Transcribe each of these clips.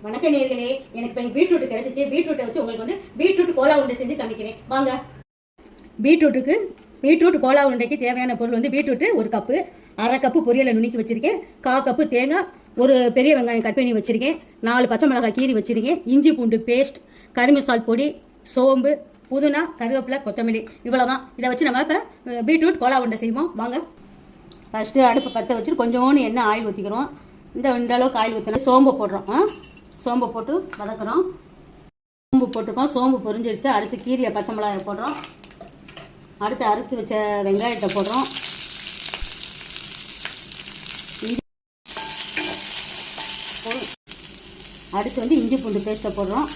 வணக்க நேயர்களே, எனக்கு இப்போ பீட்ரூட் கிடைச்சிச்சு. பீட்ரூட்டை வச்சு உங்களுக்கு வந்து பீட்ரூட் கோலா உருண்டை செஞ்சு காமிக்கிறேன் வாங்க. பீட்ரூட் கோலா உருண்டைக்கு தேவையான பொருள் வந்து பீட்ரூட்டு 1 கப்பு, அரை கப்பு பொரியலை நுணுக்கி வச்சுருக்கேன், 1/4 கப்பு தேங்காய், ஒரு பெரிய வெங்காயம் கட் பண்ணி வச்சுருக்கேன், 4 பச்சை மிளகாய் கீரி வச்சுருக்கேன், இஞ்சி பூண்டு பேஸ்ட், கறி மசால் பொடி, சோம்பு, புதினா, கருவேப்பிலை, கொத்தமல்லி, இவ்வளோ தான். இதை வச்சு நம்ம இப்போ பீட்ரூட் கோலா உருண்டை செய்வோம் வாங்க. ஃபஸ்ட்டு அடுப்பு பற்ற வச்சுட்டு கொஞ்சோண்டு எண்ணெய் ஆயில் ஊற்றிக்கிறோம். இந்த அளவுக்கு ஆயில் ஊற்றினா சோம்பு போடுறோம். சோம்பு போட்டு வதக்குறோம். சோம்பு போட்டுருக்கோம். சோம்பு பொரிஞ்சிருச்சு. அடுத்து கீரியை பச்சை மிளகாயை போடுறோம். அடுத்து அறுத்து வச்ச வெங்காயத்தை போடுறோம். அடுத்து வந்து இஞ்சி பூண்டு பேஸ்ட்டை போடுறோம்.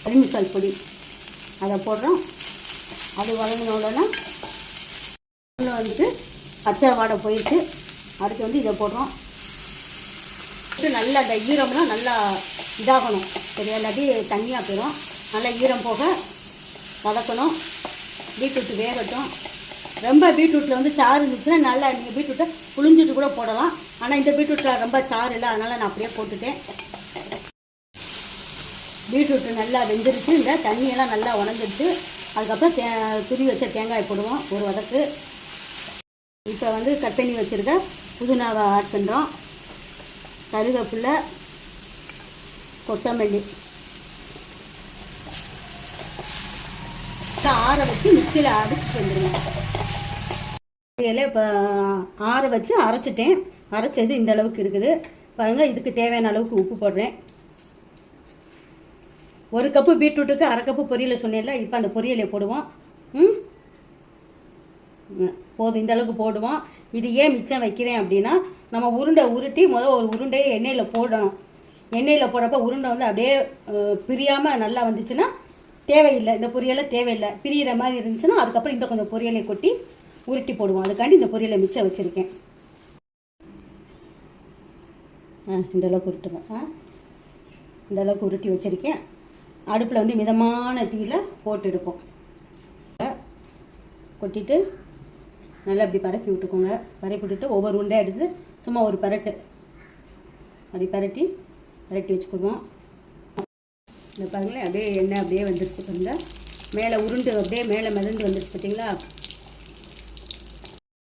கறி மசால் பொடி அதை போடுறோம். அது வதங்கின உடனே வந்துட்டு பச்சை வாடை போயிடுச்சு. அடுத்து வந்து இதை போடுறோம். நல்லா அந்த ஈரம்லாம் நல்லா இதாகணும், சரியா? இல்லாட்டி தண்ணியாக போயிடும். நல்லா ஈரம் போக வதக்கணும். பீட்ரூட் வேகட்டும். ரொம்ப பீட்ரூட்டில் வந்து சாறு இருந்துச்சுன்னா நல்லா நீங்கள் பீட்ரூட்டை புளிஞ்சிட்டு கூட போடலாம். ஆனால் இந்த பீட்ரூட்டில் ரொம்ப சாறு இல்லை, அதனால் நான் அப்படியே போட்டுட்டேன். பீட்ரூட்டு நல்லா வெந்துருச்சு. இந்த தண்ணியெல்லாம் நல்லா உணர்ந்துடுச்சு. அதுக்கப்புறம் துரி வச்ச தேங்காய் போடுவோம் ஒரு வதக்கு. இப்போ வந்து கட் பண்ணி வச்சுருக்க புதினாவை ஆட் பண்ணுறோம். கருவேப்பிலை, கொத்தமல்லி ஆற வச்சு மிக்சியில் அரைச்சிட்டு வந்துடுங்க. இதில் இப்போ ஆற வச்சு அரைச்சிட்டேன். அரைச்சது இந்த அளவுக்கு இருக்குது பாருங்கள். இதுக்கு தேவையான அளவுக்கு உப்பு போடுறேன். 1 கப்பு பீட்ரூட்டுக்கு அரை கப்பு பொரியலை சொன்னேன்ல, இப்போ அந்த பொரியலை போடுவோம். போதும், இந்த அளவுக்கு போடுவோம். இது ஏன் மிச்சம் வைக்கிறேன் அப்படின்னா, நம்ம உருண்டை உருட்டி ஒரு உருண்டையை எண்ணெயில் போடணும். எண்ணெயில் போடுறப்ப உருண்டை வந்து அப்படியே பிரியாமல் நல்லா வந்துச்சுன்னா தேவையில்லை, இந்த பொரியலை தேவையில்லை. பிரிகிற மாதிரி இருந்துச்சுன்னா அதுக்கப்புறம் இந்த கொஞ்சம் பொரியலை கொட்டி உருட்டி போடுவோம். அதுக்காண்டி இந்த பொரியலை மிச்சம் வச்சுருக்கேன். இந்த அளவுக்கு உருட்டுங்க. இந்த அளவுக்கு உருட்டி வச்சுருக்கேன். அடுப்பில் வந்து மிதமான தீயில் போட்டு எடுப்போம். கொட்டிட்டு நல்லா இப்படி பரப்பி விட்டுக்கோங்க. பரப்பி விட்டுட்டு ஒவ்வொரு உருண்டையாக எடுத்து சும்மா ஒரு பரட்டு அப்படி பரட்டி வச்சுக்குவோம். இந்த பாருங்களேன், அப்படியே எண்ணெய் அப்படியே வந்துடுச்சு. பாருங்கள், மேலே உருண்டு அப்படியே மேலே மிதந்து வந்துடுச்சு பார்த்தீங்களா?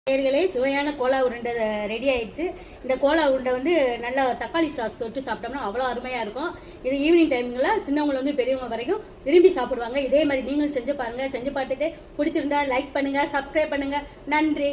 நேயர்களே, சுவையான கோலா உருண்டை ரெடி ஆயிடுச்சு. இந்த கோலா உருண்டை வந்து நல்லா தக்காளி சாஸ் தொட்டு சாப்பிட்டோம்னா அவ்வளோ அருமையாக இருக்கும். இது ஈவினிங் டைமிங்கில் சின்னவங்க வந்து பெரியவங்க வரைக்கும் விரும்பி சாப்பிடுவாங்க. இதே மாதிரி நீங்களும் செஞ்சு பாருங்கள். செஞ்சு பார்த்துட்டு பிடிச்சிருந்தா லைக் பண்ணுங்கள், சப்ஸ்கிரைப் பண்ணுங்கள். நன்றி.